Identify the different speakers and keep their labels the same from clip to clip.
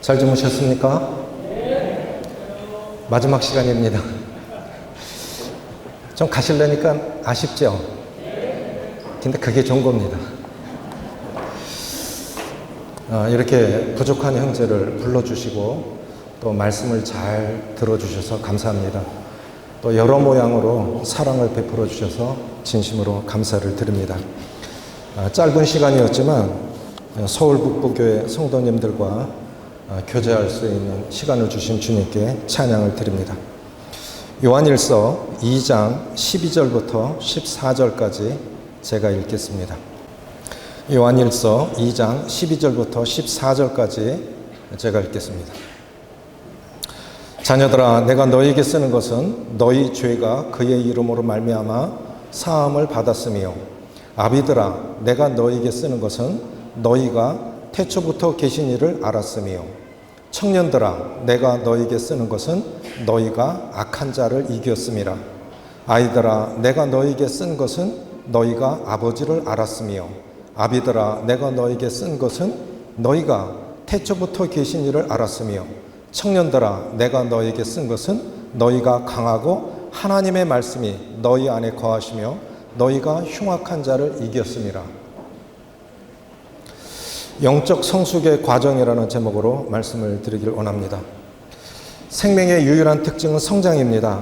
Speaker 1: 잘 주무셨습니까? 마지막 시간입니다. 좀 가시려니까 아쉽죠? 근데 그게 좋은 겁니다. 이렇게 부족한 형제를 불러주시고 또 말씀을 잘 들어주셔서 감사합니다. 또 여러 모양으로 사랑을 베풀어 주셔서 진심으로 감사를 드립니다. 짧은 시간이었지만 서울 북부교회 성도님들과 교제할 수 있는 시간을 주신 주님께 찬양을 드립니다. 요한일서 2장 12절부터 14절까지 제가 읽겠습니다. 요한일서 2장 12절부터 14절까지 제가 읽겠습니다. 자녀들아, 내가 너희에게 쓰는 것은 너희 죄가 그의 이름으로 말미암아 사함을 받았으며, 아비들아, 내가 너희에게 쓰는 것은 너희가 태초부터 계신 이를 알았으며, 청년들아, 내가 너희에게 쓰는 것은 너희가 악한 자를 이겼음이라. 아이들아, 내가 너희에게 쓴 것은 너희가 아버지를 알았으며, 아비들아, 내가 너희에게 쓴 것은 너희가 태초부터 계신 이를 알았으며, 청년들아, 내가 너희에게 쓴 것은 너희가 강하고 하나님의 말씀이 너희 안에 거하시며 너희가 흉악한 자를 이겼음이라. 영적 성숙의 과정이라는 제목으로 말씀을 드리길 원합니다. 생명의 유일한 특징은 성장입니다.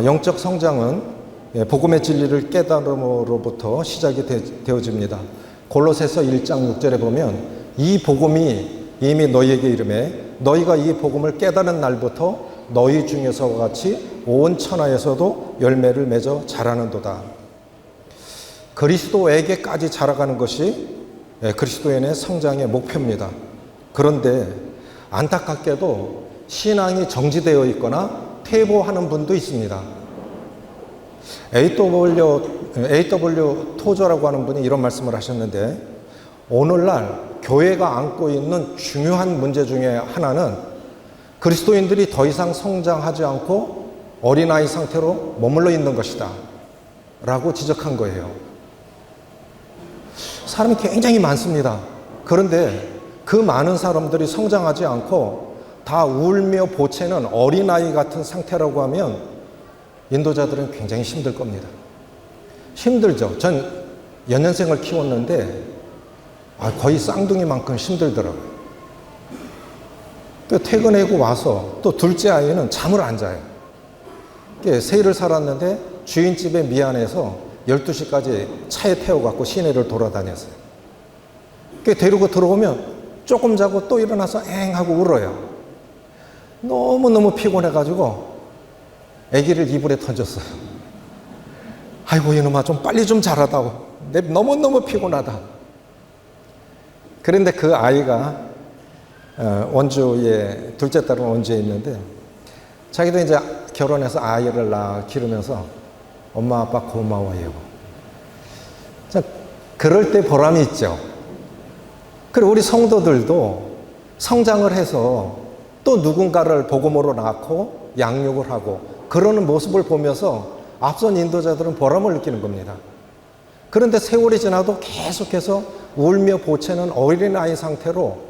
Speaker 1: 영적 성장은 복음의 진리를 깨달음으로부터 시작이 되어집니다. 골로새서 1장 6절에 보면 이 복음이 이미 너희에게 이르매 너희가 이 복음을 깨달은 날부터 너희 중에서와 같이 온 천하에서도 열매를 맺어 자라는도다. 그리스도에게까지 자라가는 것이 그리스도인의 성장의 목표입니다. 그런데 안타깝게도 신앙이 정지되어 있거나 퇴보하는 분도 있습니다. A.W. 토저라고 하는 분이 이런 말씀을 하셨는데, 오늘날 교회가 안고 있는 중요한 문제 중에 하나는 그리스도인들이 더 이상 성장하지 않고 어린아이 상태로 머물러 있는 것이다 라고 지적한 거예요. 사람이 굉장히 많습니다. 그런데 그 많은 사람들이 성장하지 않고 다 울며 보채는 어린아이 같은 상태라고 하면 인도자들은 굉장히 힘들 겁니다. 힘들죠. 전 연년생을 키웠는데 거의 쌍둥이만큼 힘들더라고요. 또 퇴근하고 와서 또 둘째 아이는 잠을 안 자요. 새일을 살았는데 주인집에 미안해서 12시까지 차에 태워갖고 시내를 돌아다녔어요. 데리고 들어오면 조금 자고 또 일어나서 엥 하고 울어요. 너무너무 피곤해가지고 아기를 이불에 던졌어요. 아이고 이놈아 좀 빨리 좀 자라다오. 내 너무너무 피곤하다. 그런데 그 아이가 원주에, 둘째 딸은 원주에 있는데 자기도 이제 결혼해서 아이를 낳아 기르면서 엄마 아빠 고마워요. 그럴 때 보람이 있죠. 그리고 우리 성도들도 성장을 해서 또 누군가를 복음으로 낳고 양육을 하고 그러는 모습을 보면서 앞선 인도자들은 보람을 느끼는 겁니다. 그런데 세월이 지나도 계속해서 울며 보채는 어린아이 상태로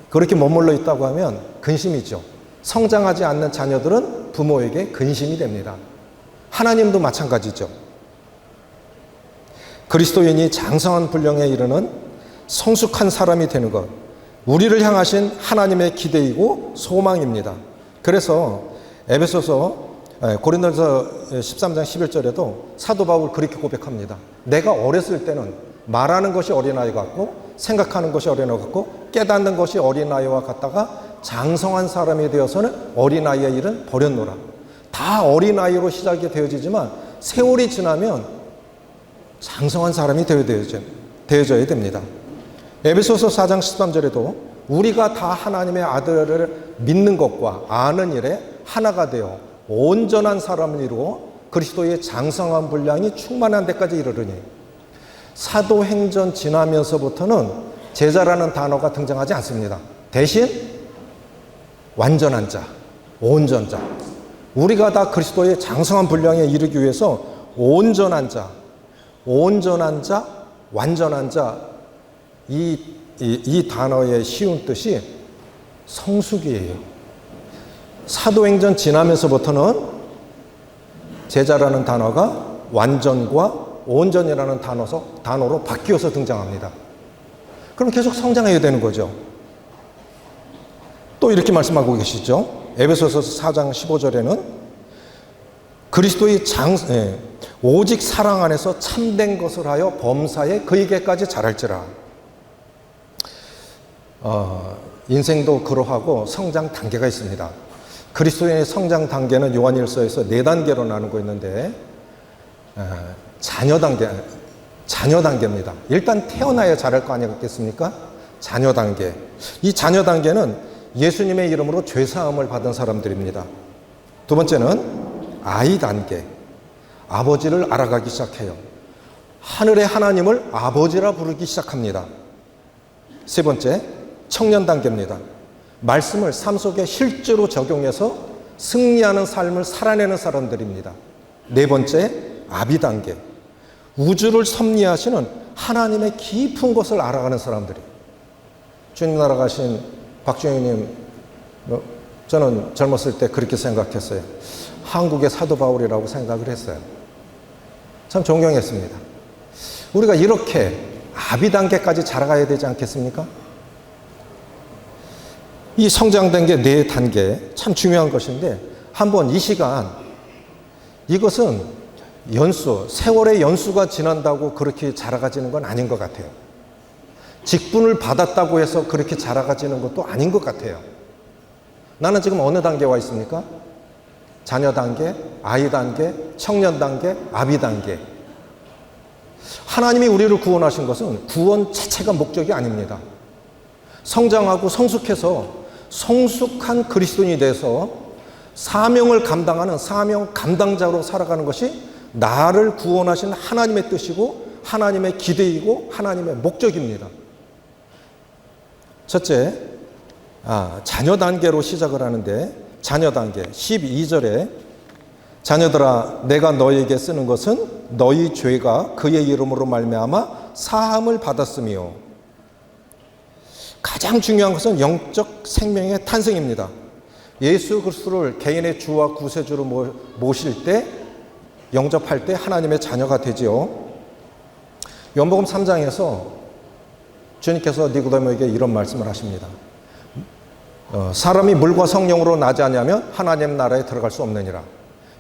Speaker 1: 그렇게 머물러 있다고 하면 근심이죠. 성장하지 않는 자녀들은 부모에게 근심이 됩니다. 하나님도 마찬가지죠. 그리스도인이 장성한 분량에 이르는 성숙한 사람이 되는 것, 우리를 향하신 하나님의 기대이고 소망입니다. 그래서 고린도서 13장 11절에도 사도 바울 그렇게 고백합니다. 내가 어렸을 때는 말하는 것이 어린아이 같고 생각하는 것이 어린아이 같고 깨닫는 것이 어린아이와 같다가 장성한 사람이 되어서는 어린아이의 일은 버렸노라. 다 어린아이로 시작이 되어지지만 세월이 지나면 장성한 사람이 되어져야 됩니다. 에베소서 4장 13절에도 우리가 다 하나님의 아들을 믿는 것과 아는 일에 하나가 되어 온전한 사람을 이루어 그리스도의 장성한 분량이 충만한 데까지 이르르니, 사도행전 지나면서부터는 제자라는 단어가 등장하지 않습니다. 대신 완전한 자, 온전 자, 우리가 다 그리스도의 장성한 분량에 이르기 위해서 온전한 자, 완전한 자, 이 이 단어의 쉬운 뜻이 성숙이에요. 사도행전 지나면서부터는 제자라는 단어가 완전과 온전이라는 단어로 바뀌어서 등장합니다. 그럼 계속 성장해야 되는 거죠. 또 이렇게 말씀하고 계시죠. 에베소서 4장 15절에는 그리스도의 오직 사랑 안에서 참된 것을 하여 범사에 그에게까지 자랄지라. 인생도 그러하고 성장 단계가 있습니다. 그리스도인의 성장 단계는 요한일서에서 4단계로 나누고 있는데 자녀 단계입니다. 일단 태어나야 자랄 거 아니겠습니까? 자녀 단계. 이 자녀 단계는 예수님의 이름으로 죄사함을 받은 사람들입니다. 두 번째는 아이 단계. 아버지를 알아가기 시작해요. 하늘의 하나님을 아버지라 부르기 시작합니다. 세 번째, 청년 단계입니다. 말씀을 삶 속에 실제로 적용해서 승리하는 삶을 살아내는 사람들입니다. 네 번째, 아비 단계. 우주를 섭리하시는 하나님의 깊은 것을 알아가는 사람들이. 주님 나라 가신 박주영님, 저는 젊었을 때 그렇게 생각했어요. 한국의 사도 바울이라고 생각을 했어요. 참 존경했습니다. 우리가 이렇게 아비 단계까지 자라가야 되지 않겠습니까? 이 성장 단계, 네 단계 참 중요한 것인데 한번 이 시간 이것은 세월의 연수가 지난다고 그렇게 자라가지는 건 아닌 것 같아요. 직분을 받았다고 해서 그렇게 자라가지는 것도 아닌 것 같아요. 나는 지금 어느 단계에 와 있습니까? 자녀 단계, 아이 단계, 청년 단계, 아비 단계. 하나님이 우리를 구원하신 것은 구원 자체가 목적이 아닙니다. 성장하고 성숙해서 성숙한 그리스도인이 돼서 사명을 감당하는 사명 감당자로 살아가는 것이 나를 구원하신 하나님의 뜻이고 하나님의 기대이고 하나님의 목적입니다. 첫째, 자녀 단계로 시작을 하는데 자녀 단계 12절에 자녀들아 내가 너희에게 쓰는 것은 너희 죄가 그의 이름으로 말미암아 사함을 받았으며 가장 중요한 것은 영적 생명의 탄생입니다. 예수 그리스도를 개인의 주와 구세주로 모실 때 영접할 때 하나님의 자녀가 되지요. 요한복음 3장에서 주님께서 니고데모에게 이런 말씀을 하십니다. 사람이 물과 성령으로 나지 않냐면 하나님 나라에 들어갈 수 없느니라.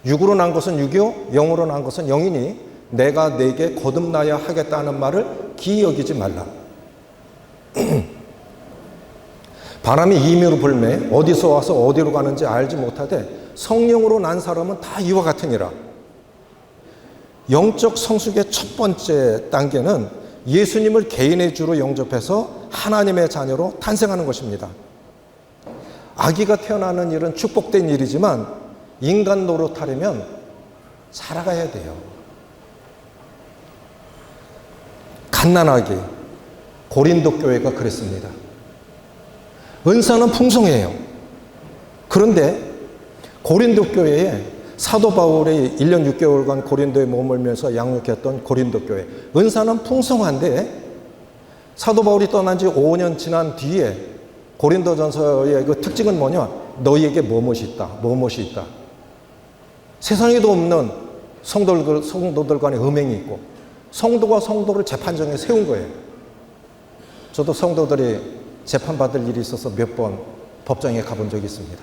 Speaker 1: 육으로 난 것은 육이요 영으로 난 것은 영이니 내가 네게 거듭나야 하겠다는 말을 기이 여기지 말라. 바람이 임의로 불매 어디서 와서 어디로 가는지 알지 못하되 성령으로 난 사람은 다 이와 같으니라. 영적 성숙의 첫 번째 단계는 예수님을 개인의 주로 영접해서 하나님의 자녀로 탄생하는 것입니다. 아기가 태어나는 일은 축복된 일이지만 인간 노릇하려면 살아가야 돼요. 갓난아기 고린도 교회가 그랬습니다. 은사는 풍성해요. 그런데 고린도 교회에 사도 바울이 1년 6개월간 고린도에 머물면서 양육했던 고린도 교회 은사는 풍성한데 사도 바울이 떠난 지 5년 지난 뒤에 고린도전서의 그 특징은 뭐냐? 너희에게 무엇이 있다. 세상에도 없는 성도들 간의 음행이 있고 성도가 성도를 재판정에 세운 거예요. 저도 성도들이 재판받을 일이 있어서 몇 번 법정에 가본 적이 있습니다.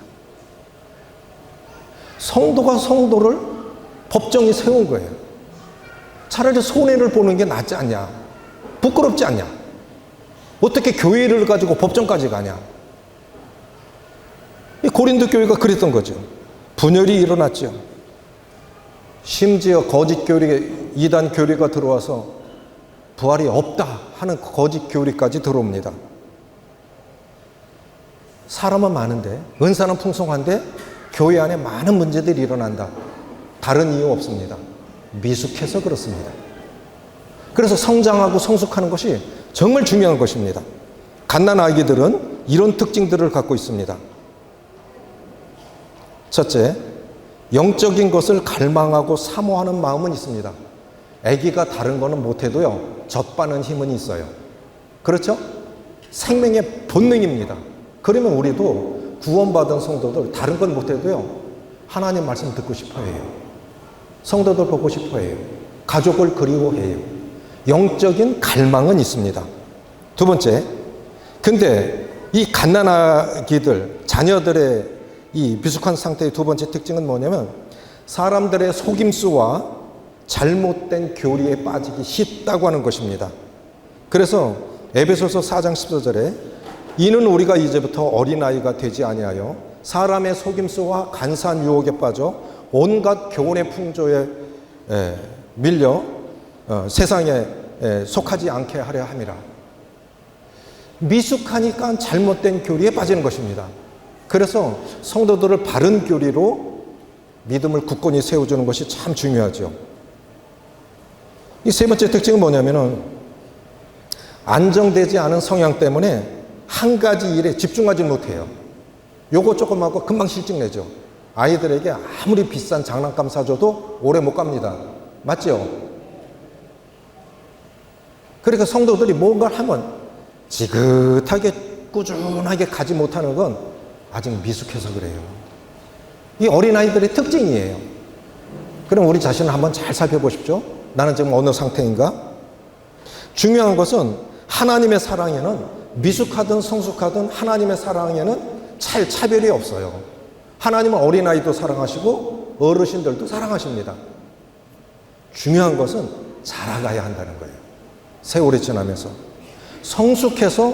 Speaker 1: 성도가 성도를 법정에 세운 거예요. 차라리 손해를 보는 게 낫지 않냐? 부끄럽지 않냐? 어떻게 교회를 가지고 법정까지 가냐? 이 고린도 교회가 그랬던 거죠. 분열이 일어났죠. 심지어 거짓 교리, 이단 교리가 들어와서 부활이 없다 하는 거짓 교리까지 들어옵니다. 사람은 많은데 은사는 풍성한데 교회 안에 많은 문제들이 일어난다. 다른 이유 없습니다. 미숙해서 그렇습니다. 그래서 성장하고 성숙하는 것이 정말 중요한 것입니다. 갓난아기들은 이런 특징들을 갖고 있습니다. 첫째, 영적인 것을 갈망하고 사모하는 마음은 있습니다. 아기가 다른 거는 못해도요 젖바는 힘은 있어요. 그렇죠? 생명의 본능입니다. 그러면 우리도 구원받은 성도들 다른 건 못해도요, 하나님 말씀 듣고 싶어 해요. 성도들 보고 싶어 해요. 가족을 그리워해요. 영적인 갈망은 있습니다. 두 번째, 근데 이 갓난아기들, 자녀들의 이 미숙한 상태의 두 번째 특징은 뭐냐면 사람들의 속임수와 잘못된 교리에 빠지기 쉽다고 하는 것입니다. 그래서 에베소서 4장 14절에 이는 우리가 이제부터 어린아이가 되지 아니하여 사람의 속임수와 간사한 유혹에 빠져 온갖 교훈의 풍조에 밀려 세상에 속하지 않게 하려 함이라. 미숙하니까 잘못된 교리에 빠지는 것입니다. 그래서 성도들을 바른 교리로 믿음을 굳건히 세워주는 것이 참 중요하죠. 이 세 번째 특징은 뭐냐면은 안정되지 않은 성향 때문에 한 가지 일에 집중하지 못해요. 요거 조금 하고 금방 실증 내죠. 아이들에게 아무리 비싼 장난감 사줘도 오래 못 갑니다. 맞죠? 그러니까 성도들이 뭔가를 하면 지긋하게 꾸준하게 가지 못하는 건 아직 미숙해서 그래요. 이 어린아이들의 특징이에요. 그럼 우리 자신을 한번 잘 살펴보십시오. 나는 지금 어느 상태인가? 중요한 것은 하나님의 사랑에는 미숙하든 성숙하든 하나님의 사랑에는 차별이 없어요. 하나님은 어린아이도 사랑하시고 어르신들도 사랑하십니다. 중요한 것은 자라가야 한다는 거예요. 세월이 지나면서 성숙해서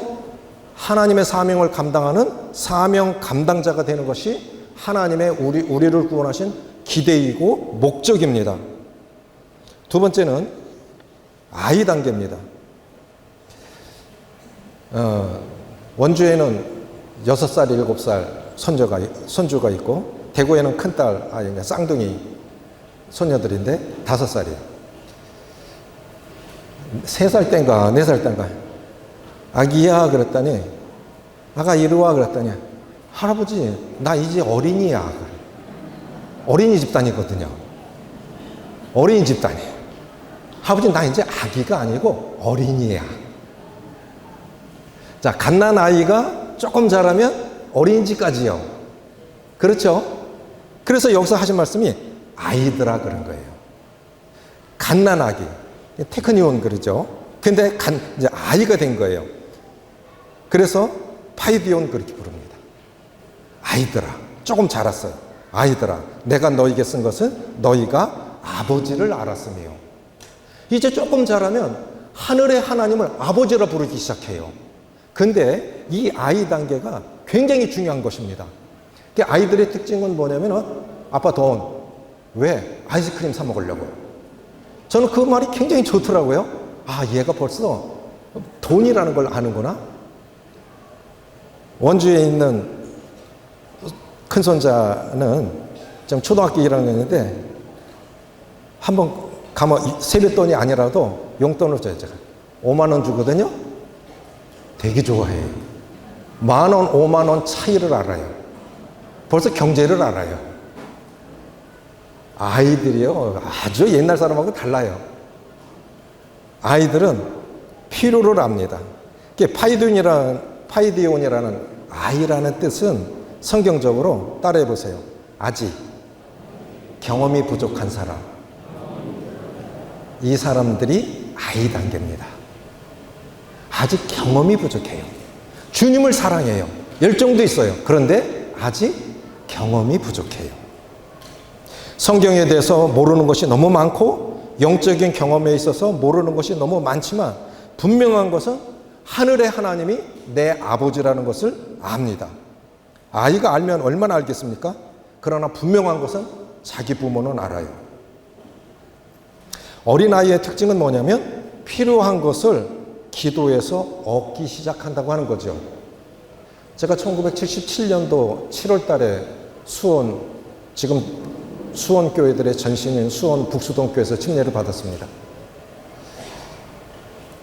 Speaker 1: 하나님의 사명을 감당하는 사명 감당자가 되는 것이 하나님의 우리를 구원하신 기대이고 목적입니다. 두 번째는 아이 단계입니다. 원주에는 6살, 7살 손주가 있고 대구에는 큰딸 아이가 쌍둥이 손녀들인데 5살이에요. 3살 땐가 4살 땐가 아기야 그랬더니 아가 이리 와 그랬더니 할아버지 나 이제 어린이야. 어린이 집단이거든요. 어린이 집단이에요. 할아버지 나 이제 아기가 아니고 어린이야. 자, 갓난아이가 조금 자라면 어린이집까지요. 그렇죠? 그래서 여기서 하신 말씀이 아이들아 그런 거예요. 갓난아기. 테크니온 그러죠. 근데 이제 아이가 된 거예요. 그래서 파이디온 그렇게 부릅니다. 아이들아. 조금 자랐어요. 아이들아. 내가 너에게 쓴 것은 너희가 아버지를 알았으며. 이제 조금 자라면 하늘의 하나님을 아버지라 부르기 시작해요. 근데 이 아이 단계가 굉장히 중요한 것입니다. 아이들의 특징은 뭐냐면 아빠 돈. 왜? 아이스크림 사 먹으려고. 저는 그 말이 굉장히 좋더라고요. 아, 얘가 벌써 돈이라는 걸 아는구나. 원주에 있는 큰손자는 지금 초등학교 1학년인데 한번 가면 세뱃돈이 아니라도 용돈을 줘요. 제가 5만 원 주거든요. 되게 좋아해요. 10,000원, 5만 원 차이를 알아요. 벌써 경제를 알아요. 아이들이요, 아주 옛날 사람하고 달라요. 아이들은 필요를 압니다. 파이디온이라는 아이라는 뜻은 성경적으로 따라해 보세요. 아직 경험이 부족한 사람. 이 사람들이 아이 단계입니다. 아직 경험이 부족해요. 주님을 사랑해요. 열정도 있어요. 그런데 아직 경험이 부족해요. 성경에 대해서 모르는 것이 너무 많고 영적인 경험에 있어서 모르는 것이 너무 많지만 분명한 것은 하늘의 하나님이 내 아버지라는 것을 압니다. 아이가 알면 얼마나 알겠습니까? 그러나 분명한 것은 자기 부모는 알아요. 어린아이의 특징은 뭐냐면 필요한 것을 기도에서 얻기 시작한다고 하는 거죠. 제가 1977년도 7월 달에 지금 수원교회들의 전신인 수원 북수동교회에서 침례를 받았습니다.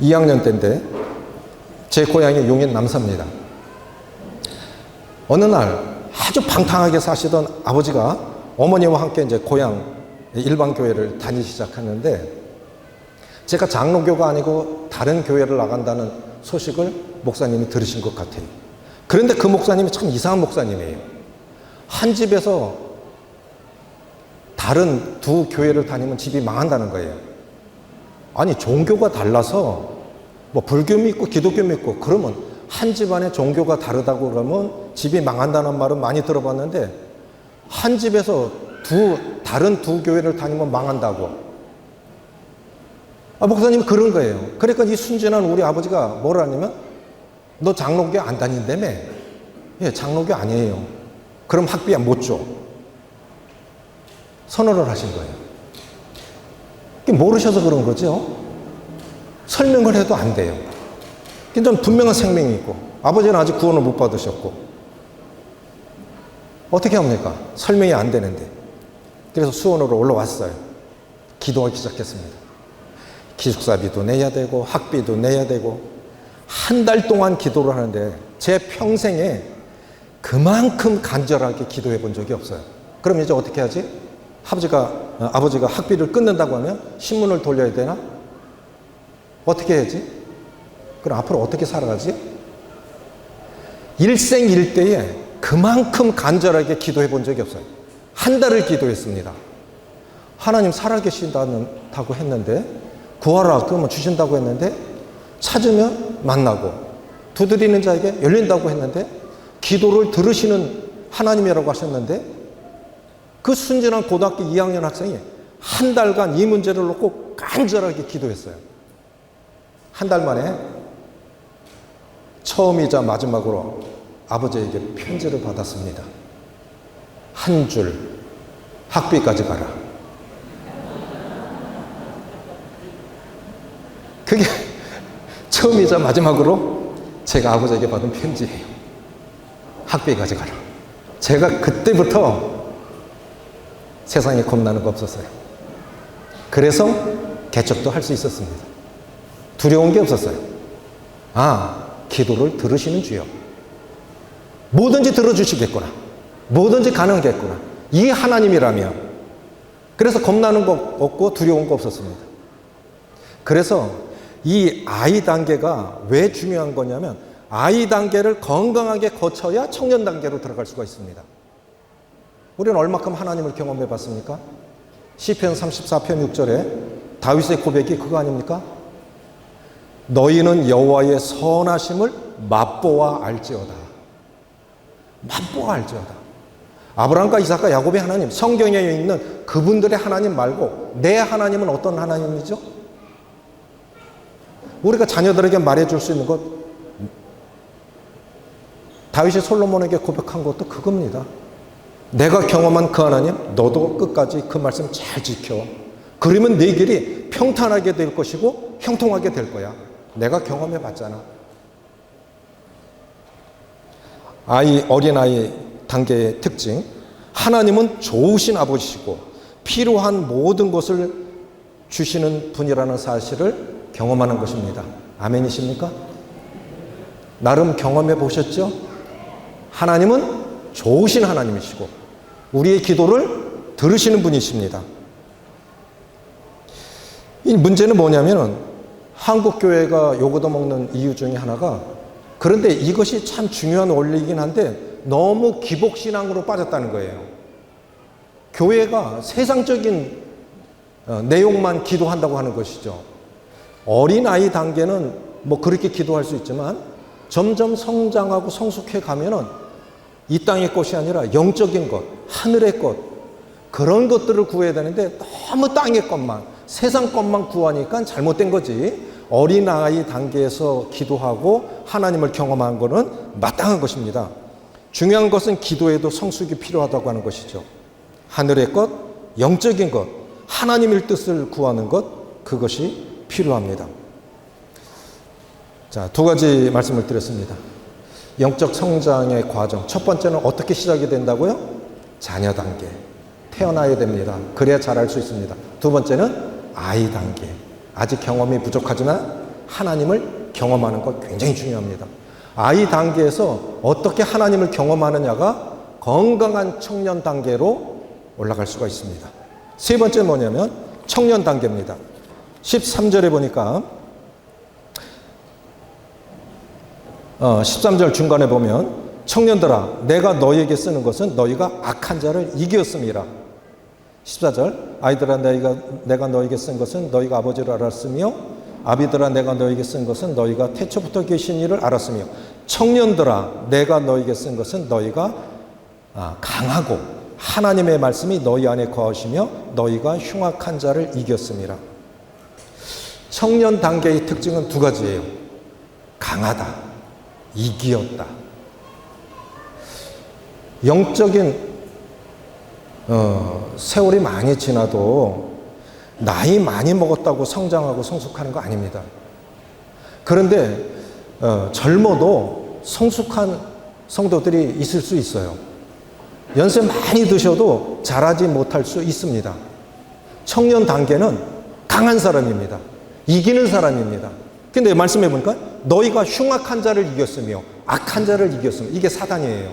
Speaker 1: 2학년 때인데 제 고향이 용인 남사입니다. 어느 날 아주 방탕하게 사시던 아버지가 어머니와 함께 이제 고향 일반 교회를 다니기 시작하는데 제가 장로교가 아니고 다른 교회를 나간다는 소식을 목사님이 들으신 것 같아요. 그런데 그 목사님이 참 이상한 목사님이에요. 한 집에서 다른 두 교회를 다니면 집이 망한다는 거예요. 아니, 종교가 달라서 뭐 불교 믿고 기독교 믿고 그러면 한 집안에 종교가 다르다고 그러면 집이 망한다는 말은 많이 들어봤는데 한 집에서 다른 두 교회를 다니면 망한다고. 목사님이 그런 거예요. 그러니까 이 순진한 우리 아버지가 뭐라 하냐면 너 장로교 안 다닌다며? 예, 장로교 아니에요. 그럼 학비 못 줘. 선언을 하신 거예요. 모르셔서 그런 거죠. 설명을 해도 안 돼요. 좀 분명한 생명이 있고 아버지는 아직 구원을 못 받으셨고 어떻게 합니까? 설명이 안 되는데. 그래서 수원으로 올라왔어요. 기도하기 시작했습니다. 기숙사비도 내야 되고 학비도 내야 되고 한 달 동안 기도를 하는데 제 평생에 그만큼 간절하게 기도해 본 적이 없어요. 그럼 이제 어떻게 하지? 아버지가 학비를 끊는다고 하면 신문을 돌려야 되나? 어떻게 해야지? 그럼 앞으로 어떻게 살아가지? 일생일대에 그만큼 간절하게 기도해 본 적이 없어요. 한 달을 기도했습니다. 하나님 살아계신다고 했는데 구하라 그러면 주신다고 했는데 찾으면 만나고 두드리는 자에게 열린다고 했는데 기도를 들으시는 하나님이라고 하셨는데 그 순진한 고등학교 2학년 학생이 한 달간 이 문제를 놓고 간절하게 기도했어요. 한 달 만에 처음이자 마지막으로 아버지에게 편지를 받았습니다. 한 줄, 학비까지 가라. 그게 처음이자 마지막으로 제가 아버지에게 받은 편지예요. 학비까지 가라. 제가 그때부터 세상에 겁나는 거 없었어요. 그래서 개척도 할 수 있었습니다. 두려운 게 없었어요. 기도를 들으시는 주여. 뭐든지 들어주시겠구나. 뭐든지 가능하겠구나. 이 하나님이라면. 그래서 겁나는 거 없고 두려운 거 없었습니다. 그래서 이 아이 단계가 왜 중요한 거냐면 아이 단계를 건강하게 거쳐야 청년 단계로 들어갈 수가 있습니다. 우리는 얼마큼 하나님을 경험해 봤습니까? 시편 34편 6절에 다윗의 고백이 그거 아닙니까? 너희는 여호와의 선하심을 맛보아 알지어다. 맛보아 알지어다. 아브라함과 이삭과 야곱의 하나님, 성경에 있는 그분들의 하나님 말고 내 하나님은 어떤 하나님이죠? 우리가 자녀들에게 말해줄 수 있는 것, 다윗이 솔로몬에게 고백한 것도 그겁니다. 내가 경험한 그 하나님, 너도 끝까지 그 말씀 잘 지켜. 그러면 내 길이 평탄하게 될 것이고 형통하게 될 거야. 내가 경험해 봤잖아. 어린아이 단계의 특징, 하나님은 좋으신 아버지시고 필요한 모든 것을 주시는 분이라는 사실을 경험하는 것입니다. 아멘이십니까? 나름 경험해 보셨죠? 하나님은 좋으신 하나님이시고 우리의 기도를 들으시는 분이십니다. 이 문제는 뭐냐면 한국 교회가 요거도 먹는 이유 중에 하나가, 그런데 이것이 참 중요한 원리이긴 한데 너무 기복신앙으로 빠졌다는 거예요. 교회가 세상적인 내용만 기도한다고 하는 것이죠. 어린아이 단계는 뭐 그렇게 기도할 수 있지만 점점 성장하고 성숙해 가면은 이 땅의 것이 아니라 영적인 것, 하늘의 것, 그런 것들을 구해야 되는데 너무 땅의 것만, 세상 것만 구하니까 잘못된 거지. 어린아이 단계에서 기도하고 하나님을 경험한 것은 마땅한 것입니다. 중요한 것은 기도에도 성숙이 필요하다고 하는 것이죠. 하늘의 것, 영적인 것, 하나님의 뜻을 구하는 것, 그것이 필요합니다. 자, 두 가지 말씀을 드렸습니다. 영적 성장의 과정, 첫 번째는 어떻게 시작이 된다고요? 자녀 단계, 태어나야 됩니다. 그래야 잘할 수 있습니다. 두 번째는 아이 단계, 아직 경험이 부족하지만 하나님을 경험하는 것 굉장히 중요합니다. 아이 단계에서 어떻게 하나님을 경험하느냐가 건강한 청년 단계로 올라갈 수가 있습니다. 세 번째 뭐냐면 청년 단계입니다. 13절에 보니까 13절 중간에 보면 청년들아 내가 너희에게 쓰는 것은 너희가 악한 자를 이겼음이라. 14절 아이들아 내가 너희에게 쓴 것은 너희가 아버지를 알았으며 아비들아 내가 너희에게 쓴 것은 너희가 태초부터 계신 이를 알았으며 청년들아 내가 너희에게 쓴 것은 너희가 강하고 하나님의 말씀이 너희 안에 거하시며 너희가 흉악한 자를 이겼음이라. 청년 단계의 특징은 두 가지예요. 강하다, 이기었다. 영적인 세월이 많이 지나도 나이 많이 먹었다고 성장하고 성숙하는 거 아닙니다. 그런데 젊어도 성숙한 성도들이 있을 수 있어요. 연세 많이 드셔도 자라지 못할 수 있습니다. 청년 단계는 강한 사람입니다. 이기는 사람입니다. 근데 말씀해 보니까 너희가 흉악한 자를 이겼으며 악한 자를 이겼으며 이게 사단이에요.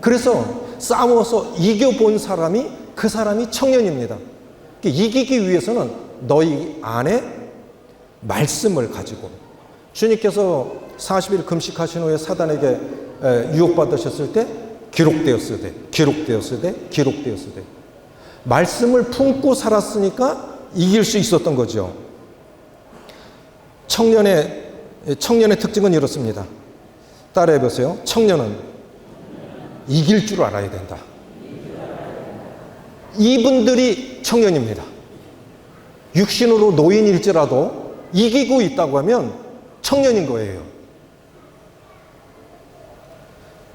Speaker 1: 그래서 싸워서 이겨본 사람이 그 사람이 청년입니다. 이기기 위해서는 너희 안에 말씀을 가지고 주님께서 40일 금식하신 후에 사단에게 유혹받으셨을 때 기록되었으되 말씀을 품고 살았으니까 이길 수 있었던 거죠. 청년의 특징은 이렇습니다. 따라해 보세요. 청년은 이길 줄 알아야 된다. 이분들이 청년입니다. 육신으로 노인일지라도 이기고 있다고 하면 청년인 거예요.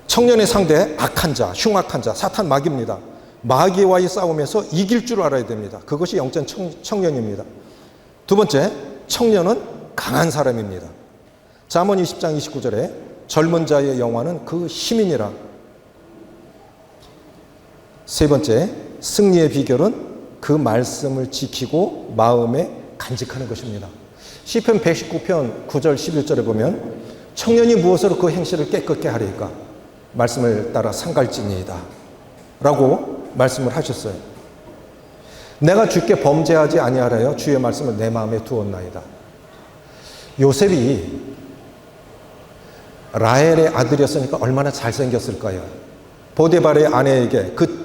Speaker 1: 청년의 상대 악한 자, 흉악한 자, 사탄 마귀입니다. 마귀와의 싸움에서 이길 줄 알아야 됩니다. 그것이 영적 청년입니다. 두 번째, 청년은 강한 사람입니다. 잠언 20장 29절에 젊은 자의 영화는 그 힘이니라. 세 번째, 승리의 비결은 그 말씀을 지키고 마음에 간직하는 것입니다. 시편 119편 9절 11절에 보면 청년이 무엇으로 그 행실을 깨끗게 하리까? 말씀을 따라 상갈지니이다 라고 말씀을 하셨어요. 내가 주께 범죄하지 아니하라여 주의 말씀을 내 마음에 두었나이다. 요셉이 라헬의 아들이었으니까 얼마나 잘생겼을까요? 보디발의 아내에게 그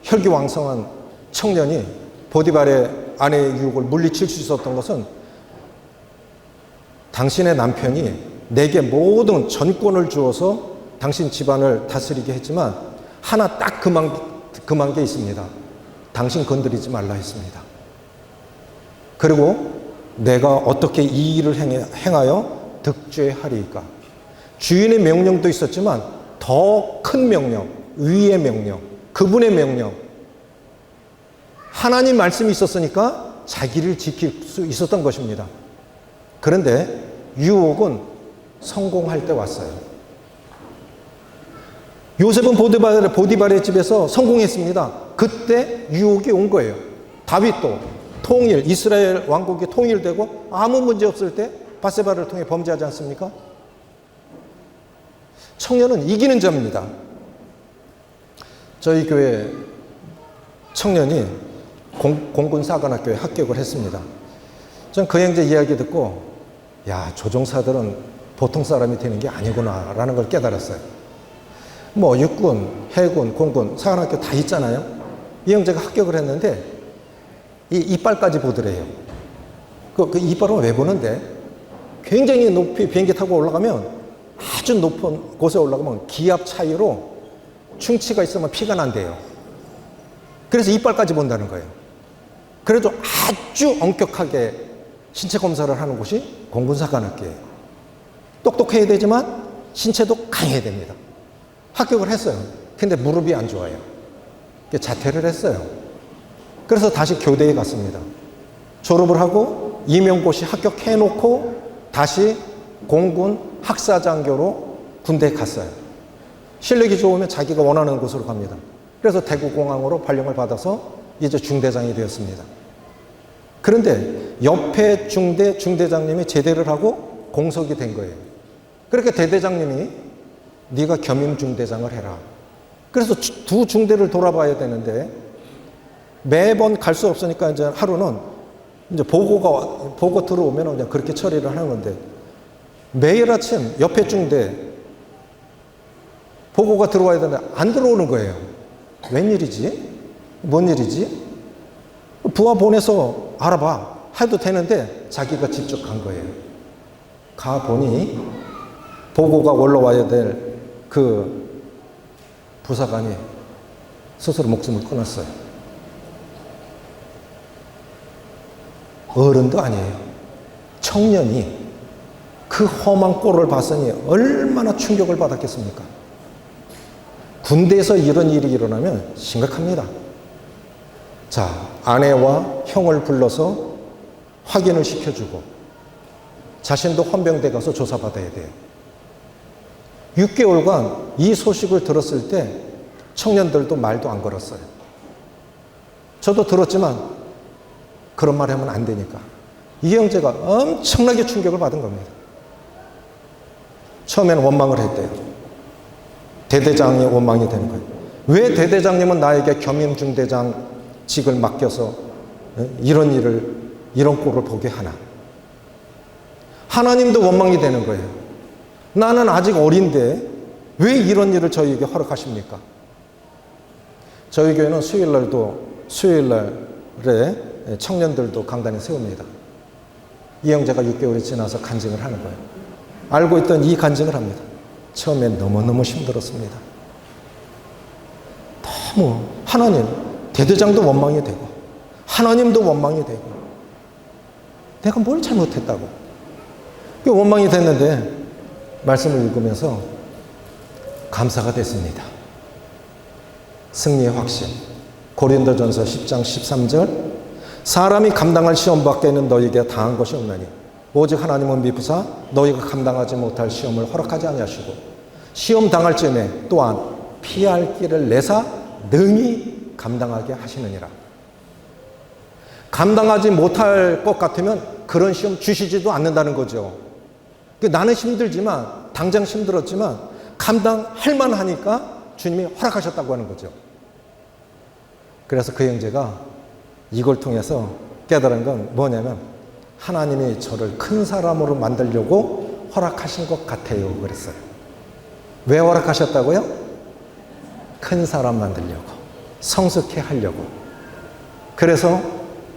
Speaker 1: 혈기왕성한 청년이 보디발의 아내의 유혹을 물리칠 수 있었던 것은 당신의 남편이 내게 모든 전권을 주어서 당신 집안을 다스리게 했지만 하나 딱 금한 게 있습니다. 당신 건드리지 말라 했습니다. 그리고 내가 어떻게 이 일을 행하여 득죄하리까? 주인의 명령도 있었지만 더 큰 명령, 위의 명령, 그분의 명령, 하나님 말씀이 있었으니까 자기를 지킬 수 있었던 것입니다. 그런데 유혹은 성공할 때 왔어요. 요셉은 보디발의 집에서 성공했습니다. 그때 유혹이 온 거예요. 다윗도 이스라엘 왕국이 통일되고 아무 문제 없을 때 밧세바를 통해 범죄하지 않습니까? 청년은 이기는 자입니다. 저희 교회 청년이 공군사관학교에 합격을 했습니다. 전 그 형제 이야기 듣고 야, 조종사들은 보통 사람이 되는 게 아니구나 라는 걸 깨달았어요. 뭐 육군, 해군, 공군, 사관학교 다 있잖아요. 이 형제가 합격을 했는데 이 이빨까지 보더래요. 그 이빨은 왜 보는데? 굉장히 높이 비행기 타고 올라가면 아주 높은 곳에 올라가면 기압 차이로 충치가 있으면 피가 난대요. 그래서 이빨까지 본다는 거예요. 그래도 아주 엄격하게 신체 검사를 하는 곳이 공군사관학교예요. 똑똑해야 되지만 신체도 강해야 됩니다. 합격을 했어요. 근데 무릎이 안 좋아요. 자퇴를 했어요. 그래서 다시 교대에 갔습니다. 졸업을 하고 임용고시 합격해놓고 다시 공군 학사장교로 군대에 갔어요. 실력이 좋으면 자기가 원하는 곳으로 갑니다. 그래서 대구공항으로 발령을 받아서 이제 중대장이 되었습니다. 그런데 옆에 중대장님이 제대를 하고 공석이 된 거예요. 그렇게 대대장님이 네가 겸임 중대장을 해라. 그래서 두 중대를 돌아봐야 되는데 매번 갈 수 없으니까 이제 하루는 이제 보고 들어오면 그냥 그렇게 처리를 하는 건데 매일 아침 옆에 중대 보고가 들어와야 되는데 안 들어오는 거예요. 웬일이지? 뭔 일이지? 부하 보내서 알아봐 해도 되는데 자기가 직접 간 거예요. 가보니 보고가 올라와야 될 그 부사관이 스스로 목숨을 끊었어요. 어른도 아니에요. 청년이 그 험한 꼴을 봤으니 얼마나 충격을 받았겠습니까? 군대에서 이런 일이 일어나면 심각합니다. 자, 아내와 형을 불러서 확인을 시켜주고 자신도 헌병대 가서 조사받아야 돼요. 6개월간 이 소식을 들었을 때 청년들도 말도 안 걸었어요. 저도 들었지만 그런 말 하면 안 되니까. 이 형제가 엄청나게 충격을 받은 겁니다. 처음에는 원망을 했대요. 대대장이 원망이 되는 거예요. 왜 대대장님은 나에게 겸임중대장직을 맡겨서 이런 일을, 이런 꼴을 보게 하나. 하나님도 원망이 되는 거예요. 나는 아직 어린데 왜 이런 일을 저희에게 허락하십니까? 저희 교회는 수요일날에 청년들도 강단에 세웁니다. 이 형제가 6개월이 지나서 간증을 하는 거예요. 알고 있던 이 간증을 합니다. 처음엔 너무너무 힘들었습니다. 너무 하나님, 대대장도 원망이 되고 하나님도 원망이 되고 내가 뭘 잘못했다고. 원망이 됐는데 말씀을 읽으면서 감사가 됐습니다. 승리의 확신. 고린도전서 10장 13절 사람이 감당할 시험 밖에는 너희에게 당한 것이 없나니 오직 하나님은 미쁘사 너희가 감당하지 못할 시험을 허락하지 아니하시고 시험 당할 즈음에 또한 피할 길을 내사 능히 감당하게 하시느니라. 감당하지 못할 것 같으면 그런 시험 주시지도 않는다는 거죠. 나는 힘들지만 당장 힘들었지만 감당할 만하니까 주님이 허락하셨다고 하는 거죠. 그래서 그 형제가 이걸 통해서 깨달은 건 뭐냐면 하나님이 저를 큰 사람으로 만들려고 허락하신 것 같아요. 그랬어요. 왜 허락하셨다고요? 큰 사람 만들려고, 성숙해 하려고. 그래서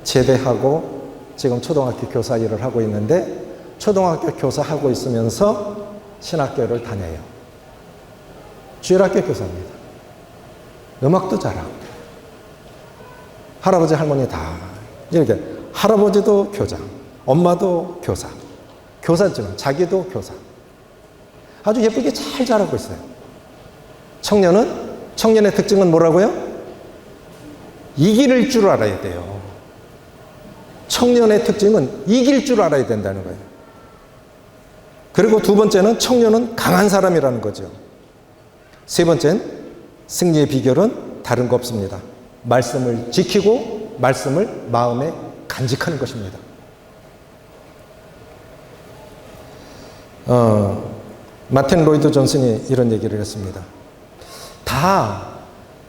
Speaker 1: 제대하고 지금 초등학교 교사 일을 하고 있는데 초등학교 교사하고 있으면서 신학교를 다녀요. 주일학교 교사입니다. 음악도 잘하고 할아버지 할머니 다 이렇게 할아버지도 교장, 엄마도 교사, 교사지만 자기도 교사. 아주 예쁘게 잘 자라고 있어요. 청년의 특징은 뭐라고요? 이길 줄 알아야 돼요. 청년의 특징은 이길 줄 알아야 된다는 거예요. 그리고 두 번째는 청년은 강한 사람이라는 거죠. 세 번째는 승리의 비결은 다른 거 없습니다. 말씀을 지키고 말씀을 마음에 간직하는 것입니다. 마틴 로이드 존슨이 이런 얘기를 했습니다. 다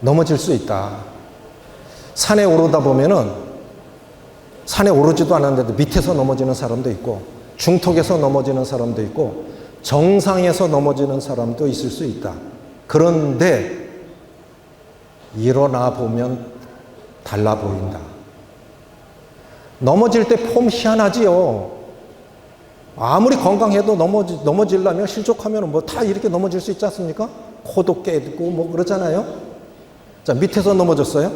Speaker 1: 넘어질 수 있다. 산에 오르다 보면은 산에 오르지도 않았는데도 밑에서 넘어지는 사람도 있고 중턱에서 넘어지는 사람도 있고 정상에서 넘어지는 사람도 있을 수 있다. 그런데 일어나 보면 달라 보인다. 넘어질 때 폼 희한하지요. 아무리 건강해도 넘어지려면 실족하면 뭐 다 이렇게 넘어질 수 있지 않습니까? 코도 깨고 뭐 그러잖아요. 자, 밑에서 넘어졌어요.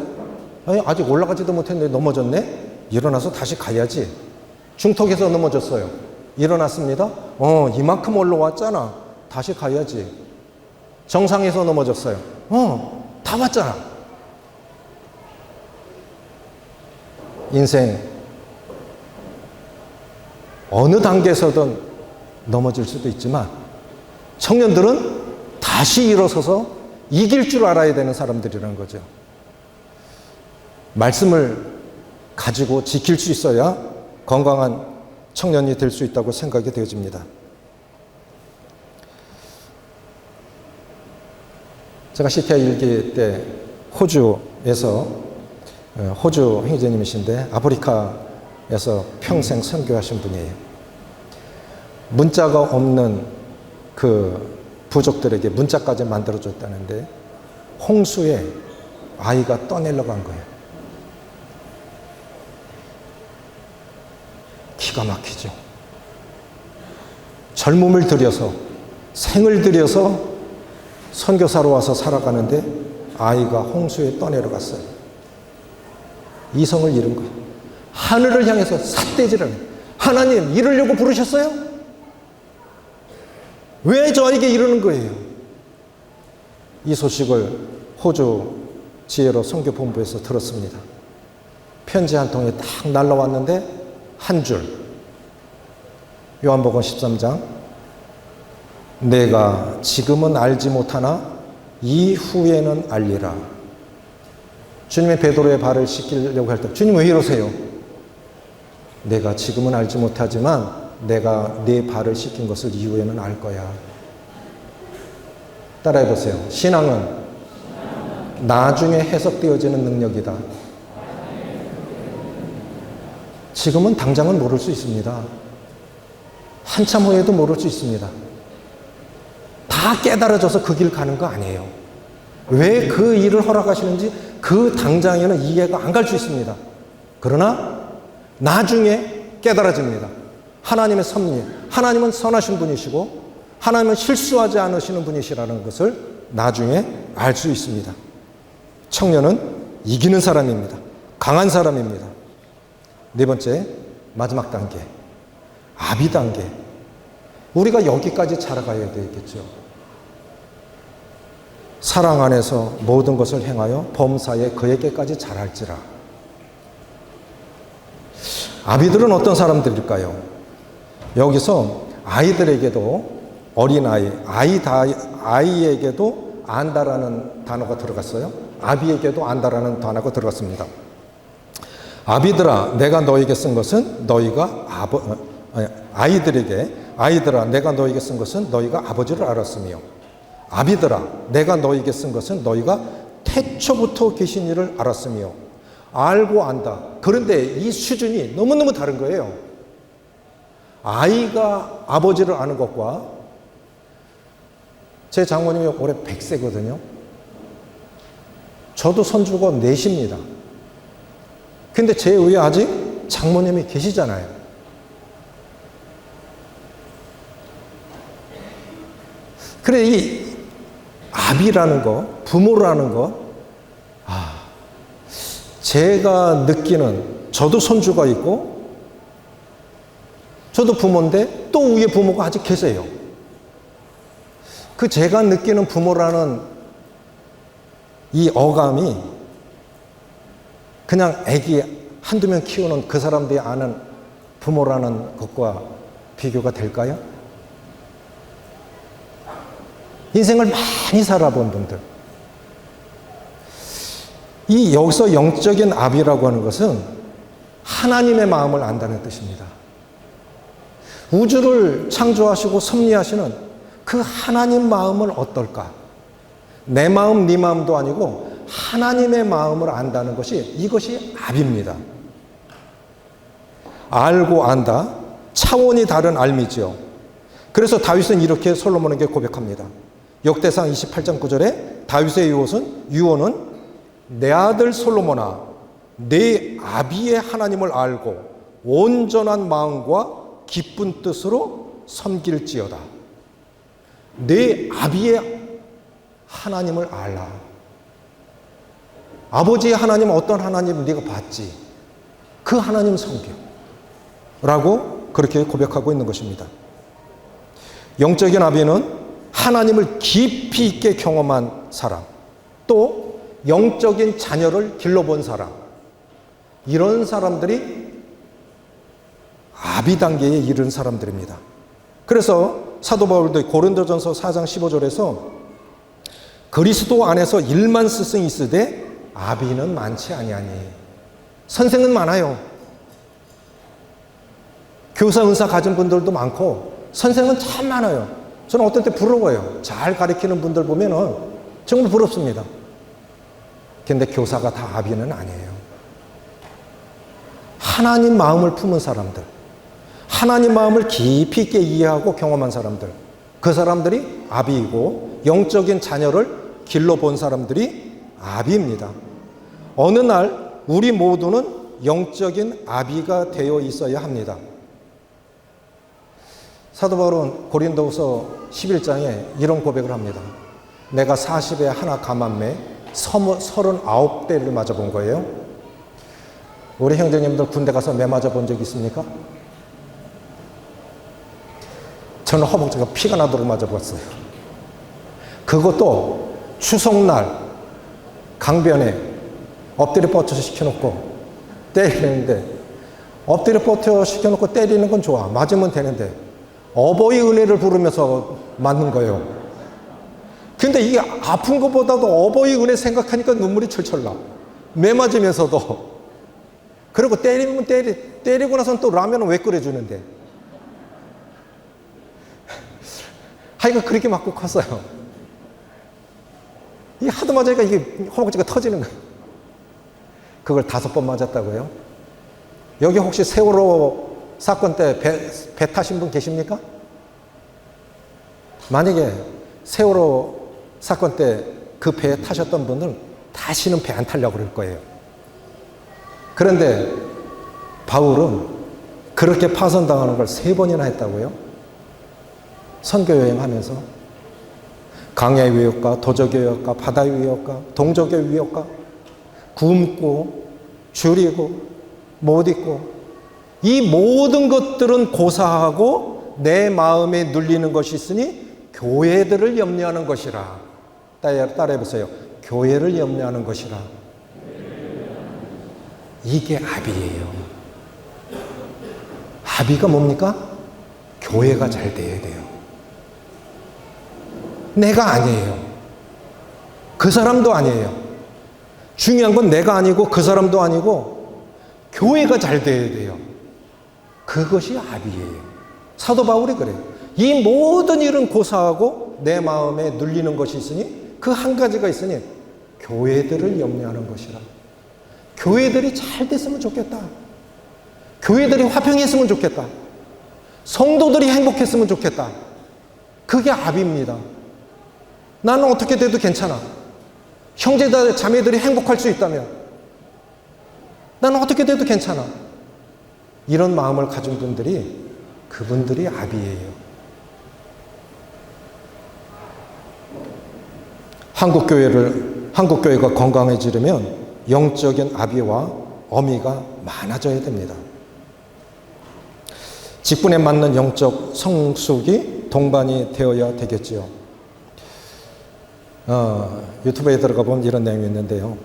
Speaker 1: 아니, 아직 올라가지도 못했는데 넘어졌네. 일어나서 다시 가야지. 중턱에서 넘어졌어요. 일어났습니다. 이만큼 올라왔잖아. 다시 가야지. 정상에서 넘어졌어요. 다 왔잖아. 인생 어느 단계에서든 넘어질 수도 있지만 청년들은 다시 일어서서 이길 줄 알아야 되는 사람들이라는 거죠. 말씀을 가지고 지킬 수 있어야 건강한 청년이 될 수 있다고 생각이 되어집니다. 제가 CTI 일기 때 호주에서 호주 형제님이신데 아프리카에서 평생 선교하신 분이에요. 문자가 없는 그 부족들에게 문자까지 만들어줬다는데 홍수에 아이가 떠내려 간 거예요. 기가 막히죠. 젊음을 들여서 생을 들여서 선교사로 와서 살아가는데 아이가 홍수에 떠내려갔어요. 이성을 잃은 거예요. 하늘을 향해서 삿대질을 해요. 하나님, 이러려고 부르셨어요? 왜 저에게 이러는 거예요? 이 소식을 호주 지혜로 선교본부에서 들었습니다. 편지 한 통이 딱 날라왔는데 한 줄, 요한복음 13장, 내가 지금은 알지 못하나 이후에는 알리라. 주님의 베드로의 발을 씻기려고 할 때 주님 왜 이러세요? 내가 지금은 알지 못하지만 내가 네 발을 씻긴 것을 이후에는 알 거야. 따라해 보세요. 신앙은 나중에 해석되어지는 능력이다. 지금은 당장은 모를 수 있습니다. 한참 후에도 모를 수 있습니다. 다 깨달아져서 그 길 가는 거 아니에요. 왜 그 일을 허락하시는지 그 당장에는 이해가 안 갈 수 있습니다. 그러나 나중에 깨달아집니다. 하나님의 섭리, 하나님은 선하신 분이시고 하나님은 실수하지 않으시는 분이시라는 것을 나중에 알 수 있습니다. 청년은 이기는 사람입니다. 강한 사람입니다. 네 번째, 마지막 단계, 아비 단계. 우리가 여기까지 자라가야 되겠죠. 사랑 안에서 모든 것을 행하여 범사에 그에게까지 자랄지라. 아비들은 어떤 사람들일까요? 여기서 아이들에게도 어린아이, 아이에게도 안다라는 단어가 들어갔어요. 아비에게도 안다라는 단어가 들어갔습니다. 아비들아, 내가 너에게 쓴 것은 너희가 아이들아, 내가 너에게 쓴 것은 너희가 아버지를 알았으며, 아비들아, 내가 너에게 쓴 것은 너희가 태초부터 계신 이를 알았으며. 알고 안다. 그런데 이 수준이 너무너무 다른 거예요. 아이가 아버지를 아는 것과, 제 장모님이 올해 100세거든요. 저도 손주가 넷입니다. 근데 제 위에 아직 장모님이 계시잖아요. 그래, 이 아비라는 거, 부모라는 거, 제가 느끼는, 저도 손주가 있고, 저도 부모인데 또 위에 부모가 아직 계세요. 그 제가 느끼는 부모라는 이 어감이 그냥 아기 한두 명 키우는 그 사람들이 아는 부모라는 것과 비교가 될까요? 인생을 많이 살아본 분들. 이 여기서 영적인 아비라고 하는 것은 하나님의 마음을 안다는 뜻입니다. 우주를 창조하시고 섭리하시는 그 하나님 마음을 어떨까? 내 마음, 네 마음도 아니고 하나님의 마음을 안다는 것이, 이것이 아비입니다. 알고 안다, 차원이 다른 알미지요. 그래서 다윗은 이렇게 솔로몬에게 고백합니다. 역대상 28장 9절에 다윗의 유언은 내 아들 솔로몬아, 내 아비의 하나님을 알고 온전한 마음과 기쁜 뜻으로 섬길지어다. 내 아비의 하나님을 알라. 아버지의 하나님, 어떤 하나님을 네가 봤지? 그 하나님 섬겨 라고 그렇게 고백하고 있는 것입니다. 영적인 아비는 하나님을 깊이 있게 경험한 사람, 또 영적인 자녀를 길러본 사람, 이런 사람들이 아비 단계에 이른 사람들입니다. 그래서 사도 바울도 고린도전서 4장 15절에서 그리스도 안에서 일만 스승이 있으되 아비는 많지 아니하니. 선생은 많아요. 교사 은사 가진 분들도 많고 선생은 참 많아요. 저는 어떨 때 부러워요. 잘 가르치는 분들 보면은 정말 부럽습니다. 근데 교사가 다 아비는 아니에요. 하나님 마음을 품은 사람들, 하나님 마음을 깊이 있게 이해하고 경험한 사람들, 그 사람들이 아비이고 영적인 자녀를 길러본 사람들이 아비입니다. 어느 날 우리 모두는 영적인 아비가 되어 있어야 합니다. 사도 바울은 고린도후서 11장에 이런 고백을 합니다. 내가 40에 하나 감암매 39대를 맞아본 거예요. 우리 형제님들 군대 가서 매 맞아본 적 있습니까? 저는 허벅지가 피가 나도록 맞아봤어요. 그것도 추석날 강변에 엎드려 뻗쳐 시켜놓고 때리는데, 엎드려 뻗쳐 시켜놓고 때리는 건 좋아, 맞으면 되는데 어버이 은혜를 부르면서 맞는 거예요. 근데 이게 아픈 것보다도 어버이 은혜 생각하니까 눈물이 철철 나. 매 맞으면서도. 그리고 때리고 나서는 또 라면은 왜 끓여주는데. 하여간 그렇게 맞고 컸어요. 이 하도 맞으니까 이게 허벅지가 터지는 거예요. 그걸 5번 맞았다고요? 여기 혹시 세월호 사건 때 배 타신 분 계십니까? 만약에 세월호 사건 때 그 배에 타셨던 분들은 다시는 배 안 타려고 그럴 거예요. 그런데 바울은 그렇게 파손당하는 걸 3번이나 했다고요? 선교 여행하면서 강야의 위협과 도적의 위협과 바다의 위협과 동족의 위협과 굶고 줄이고 못 입고 이 모든 것들은 고사하고 내 마음에 눌리는 것이 있으니 교회들을 염려하는 것이라. 따라해보세요. 교회를 염려하는 것이라. 이게 아비예요. 아비가 뭡니까? 교회가 잘 돼야 돼요. 내가 아니에요. 그 사람도 아니에요. 중요한 건 내가 아니고 그 사람도 아니고 교회가 잘 돼야 돼요. 그것이 아비예요. 사도 바울이 그래요. 이 모든 일은 고사하고 내 마음에 눌리는 것이 있으니 그 한 가지가 있으니 교회들을 염려하는 것이라. 교회들이 잘 됐으면 좋겠다. 교회들이 화평했으면 좋겠다. 성도들이 행복했으면 좋겠다. 그게 아비입니다. 나는 어떻게 돼도 괜찮아. 형제들, 자매들이 행복할 수 있다면 나는 어떻게 돼도 괜찮아. 이런 마음을 가진 분들이 그분들이 아비예요. 한국교회가 건강해지려면 영적인 아비와 어미가 많아져야 됩니다. 직분에 맞는 영적 성숙이 동반이 되어야 되겠지요. 유튜브에 들어가 보면 이런 내용이 있는데요.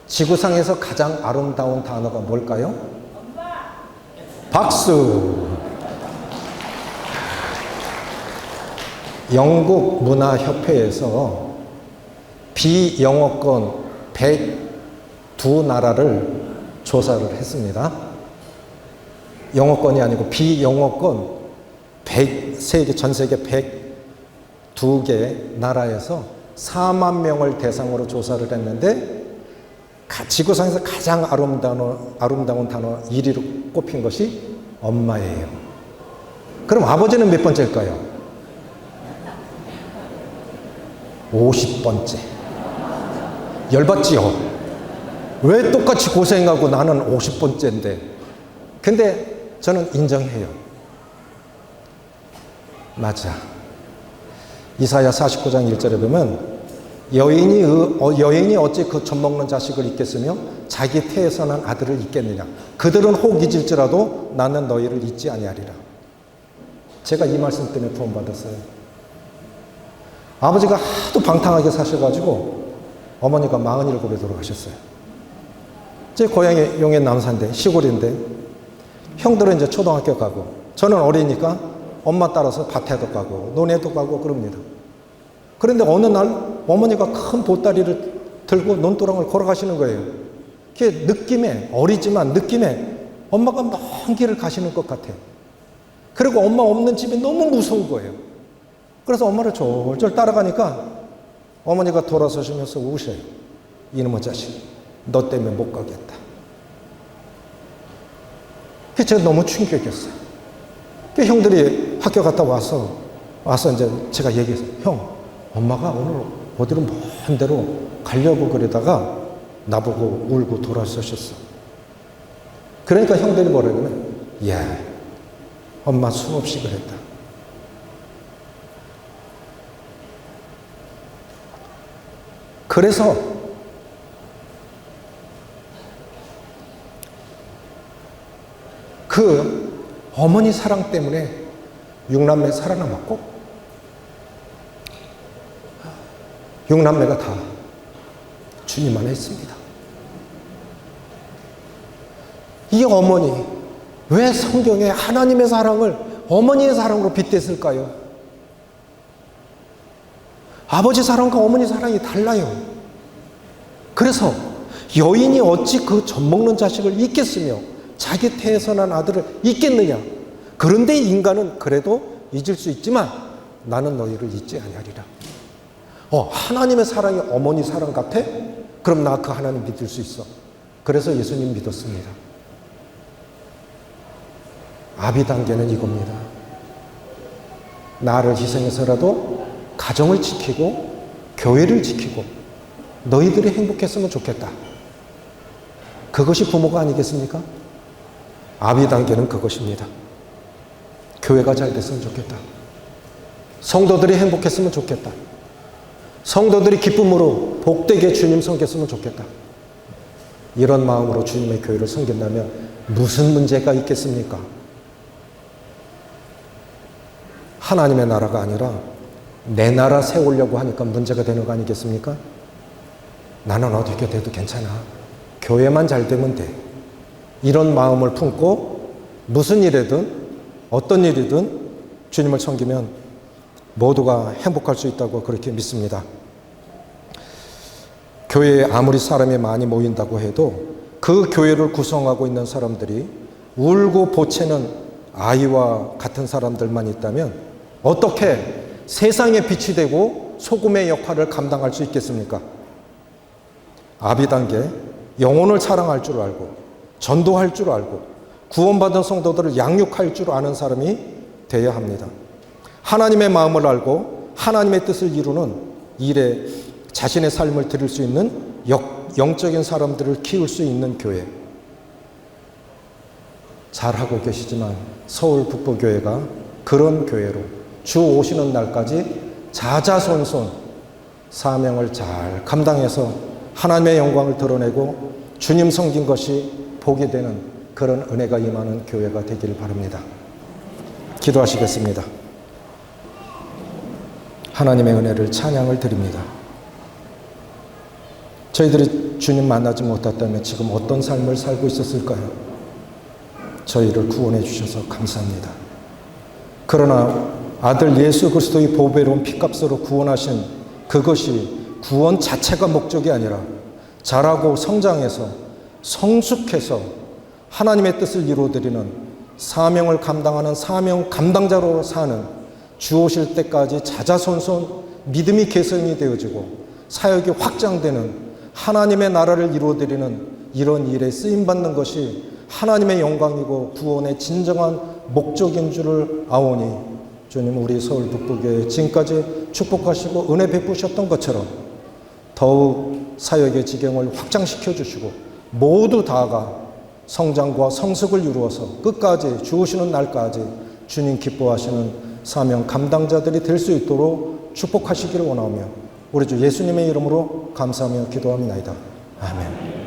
Speaker 1: 지구상에서 가장 아름다운 단어가 뭘까요? 박수! 영국 문화협회에서 비영어권 102나라를 조사를 했습니다. 영어권이 아니고 비영어권 전 세계 102개 나라에서 4만 명을 대상으로 조사를 했는데 지구상에서 가장 아름다운 단어 1위로 꼽힌 것이 엄마예요. 그럼 아버지는 몇 번째일까요? 50번째. 열받지요? 왜 똑같이 고생하고 나는 50번째인데. 근데 저는 인정해요. 맞아. 이사야 49장 1절에 보면 여인이 어찌 그 젖먹는 자식을 잊겠으며 자기 태에서 난 아들을 잊겠느냐. 그들은 혹 잊을지라도 나는 너희를 잊지 아니하리라. 제가 이 말씀 때문에 구원받았어요. 아버지가 하도 방탕하게 사셔가지고 어머니가 47에 돌아가셨어요. 제 고향이 용인 남산인데 시골인데 형들은 이제 초등학교 가고 저는 어리니까 엄마 따라서 밭에도 가고 논에도 가고 그럽니다. 그런데 어느 날 어머니가 큰 보따리를 들고 논두렁을 걸어가시는 거예요. 그게 느낌에, 어리지만 느낌에 엄마가 먼 길을 가시는 것 같아요. 그리고 엄마 없는 집이 너무 무서운 거예요. 그래서 엄마를 졸졸 따라가니까 어머니가 돌아서시면서 우셔요. 이놈의 자식, 너 때문에 못 가겠다. 그게 제가 너무 충격이었어요. 그 형들이 학교 갔다 와서 이제 제가 얘기했어요. 형, 엄마가 오늘 어디로 먼 데로 가려고 그러다가 나보고 울고 돌아서셨어. 그러니까 형들이 뭐라 그러면, 야, 엄마 수없이 그랬다. 그래서 그 어머니 사랑 때문에 육남매 살아남았고, 육남매가 다 주님 안에 있습니다. 이 어머니, 왜 성경에 하나님의 사랑을 어머니의 사랑으로 빗댔을까요? 아버지 사랑과 어머니 사랑이 달라요. 그래서 여인이 어찌 그 젖먹는 자식을 잊겠으며 자기 태에서 난 아들을 잊겠느냐. 그런데 인간은 그래도 잊을 수 있지만 나는 너희를 잊지 아니하리라. 하나님의 사랑이 어머니 사랑 같아? 그럼 나 그 하나님 믿을 수 있어. 그래서 예수님 믿었습니다. 아비 단계는 이겁니다. 나를 희생해서라도 가정을 지키고 교회를 지키고 너희들이 행복했으면 좋겠다. 그것이 부모가 아니겠습니까? 아비 단계는 그것입니다. 교회가 잘 됐으면 좋겠다. 성도들이 행복했으면 좋겠다. 성도들이 기쁨으로 복되게 주님 섬겼으면 좋겠다. 이런 마음으로 주님의 교회를 섬긴다면 무슨 문제가 있겠습니까? 하나님의 나라가 아니라 내 나라 세우려고 하니까 문제가 되는 거 아니겠습니까? 나는 어떻게 돼도 괜찮아. 교회만 잘 되면 돼. 이런 마음을 품고 무슨 일이든 어떤 일이든 주님을 섬기면 모두가 행복할 수 있다고 그렇게 믿습니다. 교회에 아무리 사람이 많이 모인다고 해도 그 교회를 구성하고 있는 사람들이 울고 보채는 아이와 같은 사람들만 있다면 어떻게 세상의 빛이 되고 소금의 역할을 감당할 수 있겠습니까? 아비 단계, 영혼을 사랑할 줄 알고 전도할 줄 알고 구원받은 성도들을 양육할 줄 아는 사람이 되어야 합니다. 하나님의 마음을 알고 하나님의 뜻을 이루는 일에 자신의 삶을 드릴 수 있는 영적인 사람들을 키울 수 있는 교회. 잘하고 계시지만 서울 북부교회가 그런 교회로 주 오시는 날까지 자자손손 사명을 잘 감당해서 하나님의 영광을 드러내고 주님 섬긴 것이 복이 되는 그런 은혜가 임하는 교회가 되길 바랍니다. 기도하시겠습니다. 하나님의 은혜를 찬양을 드립니다. 저희들이 주님 만나지 못했다면 지금 어떤 삶을 살고 있었을까요? 저희를 구원해 주셔서 감사합니다. 그러나 아들 예수 그리스도의 보배로운 피값으로 구원하신 그것이 구원 자체가 목적이 아니라 자라고 성장해서 성숙해서 하나님의 뜻을 이루어드리는 사명을 감당하는 사명 감당자로 사는 주 오실 때까지 자자손손 믿음이 개선이 되어지고 사역이 확장되는 하나님의 나라를 이루어드리는 이런 일에 쓰임받는 것이 하나님의 영광이고 구원의 진정한 목적인 줄을 아오니 주님 우리 서울 북부교회 지금까지 축복하시고 은혜 베푸셨던 것처럼 더욱 사역의 지경을 확장시켜 주시고 모두 다가 성장과 성숙을 이루어서 끝까지 주오시는 날까지 주님 기뻐하시는 사명 감당자들이 될 수 있도록 축복하시기를 원하며 우리 주 예수님의 이름으로 감사하며 기도합니다. 아멘.